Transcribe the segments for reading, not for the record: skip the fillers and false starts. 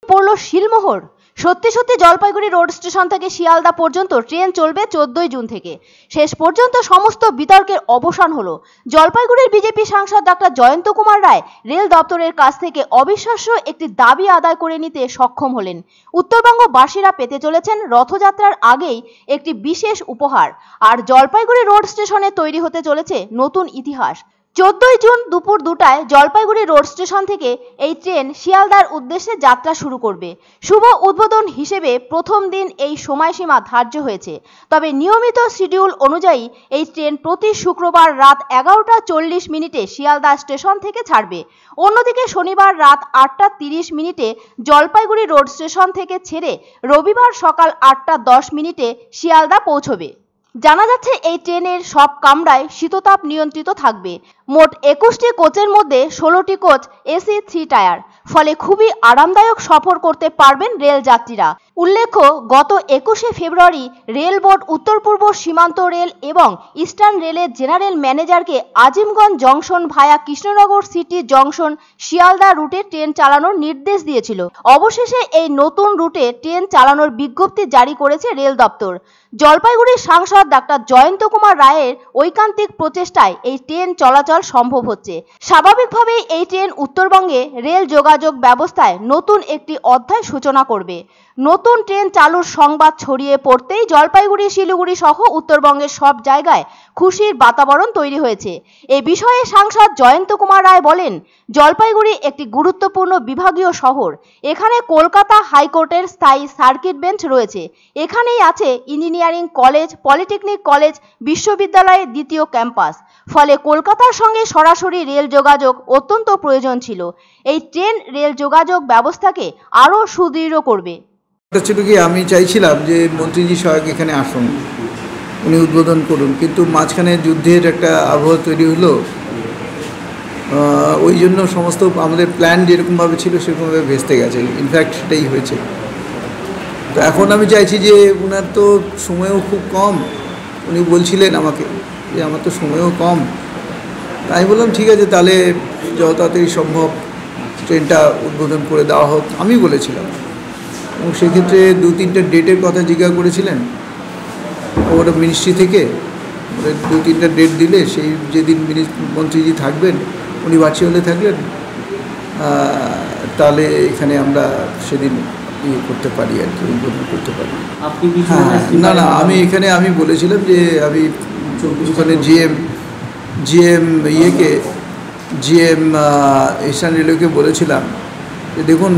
পড়ল শিলমোহর। সত্যি সত্যি জলপাইগুড়ি রোড স্টেশন থেকে শিয়ালদা পর্যন্ত ট্রেন চলবে 14 জুন থেকে। শেষ পর্যন্ত সমস্ত বিতর্কের অবসান হলো। জলপাইগুড়ির বিজেপি সাংসদ ডাক্তার জয়ন্ত কুমার রায় রেল দপ্তরের কাছ থেকে অবিশ্বাস্য একটি দাবি আদায় করে নিতে সক্ষম হলেন। উত্তরবঙ্গবাসীরা পেতে চলেছেন রথযাত্রার আগেই একটি বিশেষ উপহার, আর জলপাইগুড়ি রোড স্টেশনে তৈরি হতে চলেছে নতুন ইতিহাস। 14 জুন দুপুর 2টায় জলপাইগুড়ি রোড স্টেশন থেকে এই ট্রেন শিয়ালদার উদ্দেশ্যে যাত্রা শুরু করবে। শুভ উদ্বোধন হিসেবে প্রথম দিন এই সময়সীমা ধার্য হয়েছে। তবে নিয়মিত শিডিউল অনুযায়ী এই ট্রেন প্রতি শুক্রবার রাত 11টা 40 শিয়ালদা স্টেশন থেকে ছাড়বে। অন্যদিকে শনিবার রাত 8টা 30 জলপাইগুড়ি রোড স্টেশন থেকে ছেড়ে রবিবার সকাল 8টা 10 শিয়ালদা পৌঁছবে। জানা যাচ্ছে এই ট্রেনের সব কামরায় শীততাপ নিয়ন্ত্রিত থাকবে। মোট 21টি কোচের মধ্যে 16টি কোচ এসি 3 টায়ার, ফলে খুবই আরামদায়ক সফর করতে পারবেন রেল যাত্রীরা। উল্লেখ্য, গত 21শে ফেব্রুয়ারি রেল বোর্ড উত্তর পূর্ব সীমান্ত রেল এবং ইস্টার্ন রেলের জেনারেল ম্যানেজারকে আজিমগঞ্জ জংশন ভায়া কৃষ্ণনগর সিটি জংশন শিয়ালদা রুটে ট্রেন চালানোর নির্দেশ দিয়েছিল। অবশেষে এই নতুন রুটে ট্রেন চালানোর বিজ্ঞপ্তি জারি করেছে রেল দপ্তর। জলপাইগুড়ির সাংসদ ডাক্তার জয়ন্ত কুমার রায়ের ঐকান্তিক প্রচেষ্টায় এই ট্রেন চলাচল সম্ভব হচ্ছে। স্বাভাবিকভাবেই এই ট্রেন উত্তরবঙ্গে রেল যোগাযোগ ব্যবস্থায় নতুন একটি অধ্যায় সূচনা করবে। নতুন ট্রেন চালুর সংবাদ ছড়িয়ে পড়তেই জলপাইগুড়ি, শিলিগুড়ি সহ উত্তরবঙ্গের সব জায়গায় খুশির বাতাবরণ তৈরি হয়েছে। এ বিষয়ে সাংসদ জয়ন্ত কুমার রায় বলেন, জলপাইগুড়ি একটি গুরুত্বপূর্ণ বিভাগীয় শহর। এখানে কলকাতা হাইকোর্টের স্থায়ী সার্কিট বেঞ্চ রয়েছে। এখানেই আছে ইঞ্জিনিয়ারিং কলেজ, পলিটেকনিক কলেজ, বিশ্ববিদ্যালয়ের দ্বিতীয় ক্যাম্পাস। ফলে কলকাতার সঙ্গে সরাসরি রেল যোগাযোগ অত্যন্ত প্রয়োজন ছিল। এই ট্রেন রেল যোগাযোগ ব্যবস্থাকে আরও সুদৃঢ় করবে। ছিল কি, আমি চাইছিলাম যে মন্ত্রীজি সহায়ক এখানে আসুন, উনি উদ্বোধন করুন, কিন্তু মাঝখানে যুদ্ধের একটা আবহাওয়া তৈরি হলো। ওই জন্য সমস্ত আমাদের প্ল্যান যেরকমভাবে ছিল সেরকমভাবে ভেস্তে গেছে। ইনফ্যাক্ট সেটাই হয়েছে। তো এখন আমি চাইছি যে ওনার তো সময়ও খুব কম, উনি বলছিলেন আমাকে যে আমার তো সময়ও কম। তাই বললাম ঠিক আছে, তাহলে যত তাড়াতাড়ি সম্ভব ট্রেনটা উদ্বোধন করে দেওয়া হোক, আমি বলেছিলাম। এবং সেক্ষেত্রে 2-3টা ডেটের কথা জিজ্ঞাসা করেছিলেন ওরা মিনিস্ট্রি থেকে। 2-3টা ডেট দিলে সেই যেদিন মন্ত্রীজি থাকবেন, উনি ভার্চুয়ালি থাকলেন, তাহলে এখানে আমরা সেদিন ইয়ে করতে পারি আর কি, উদ্বোধন করতে পারি। না না, আমি বলেছিলাম যে আমি ওখানে জিএম ইস্টার্ন রেলওয়েকে বলেছিলাম যে দেখুন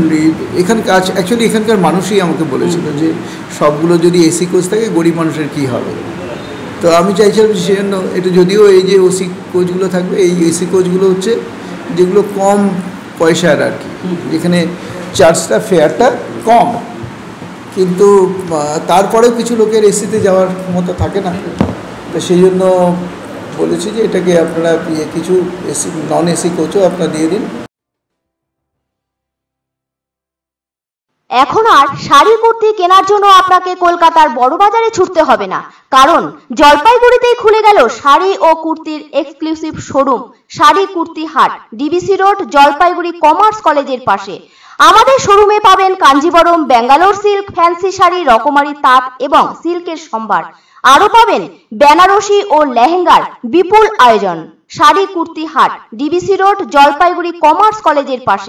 এখানকার মানুষই আমাকে বলেছিল যে সবগুলো যদি এসি কোচ থাকে গরিব মানুষের কী হবে। তো আমি চাইছিলাম যে সেজন্য এটা, যদিও এই যে ওসি কোচগুলো থাকবে, এই এসি কোচগুলো হচ্ছে যেগুলো কম পয়সার আর কি, যেখানে চার্জটা ফেয়ারটা কম, কিন্তু তারপরেও কিছু লোকের এসিতে যাওয়ার ক্ষমতা থাকে না। তো সেই জন্য বলেছি যে এটাকে আপনারা কিছু এসি নন এসি কোচও আপনারা দিয়ে দিন। এখন আর শাড়ি কুর্তি কেনার জন্য আপনাকে কলকাতার বড় বাজারে ছুটতে হবে না, কারণ জলপাইগুড়িতেই খুলে গেল শাড়ি ও কুর্তির এক্সক্লুসিভ শোরুম শাড়ি কুর্তি হাট, ডিবিসি রোড, জলপাইগুড়ি কমার্স কলেজের পাশে। আমাদের শোরুমে পাবেন কাঞ্জিবরম, ব্যাঙ্গালোর সিল্ক, ফ্যান্সি শাড়ি, রকমারি তাঁত এবং সিল্কের সম্ভার। আরও পাবেন বেনারসি ও লেহেঙ্গার বিপুল আয়োজন। শাড়ি কুর্তি হাট, ডিবিসি রোড, জলপাইগুড়ি কমার্স কলেজের পাশে।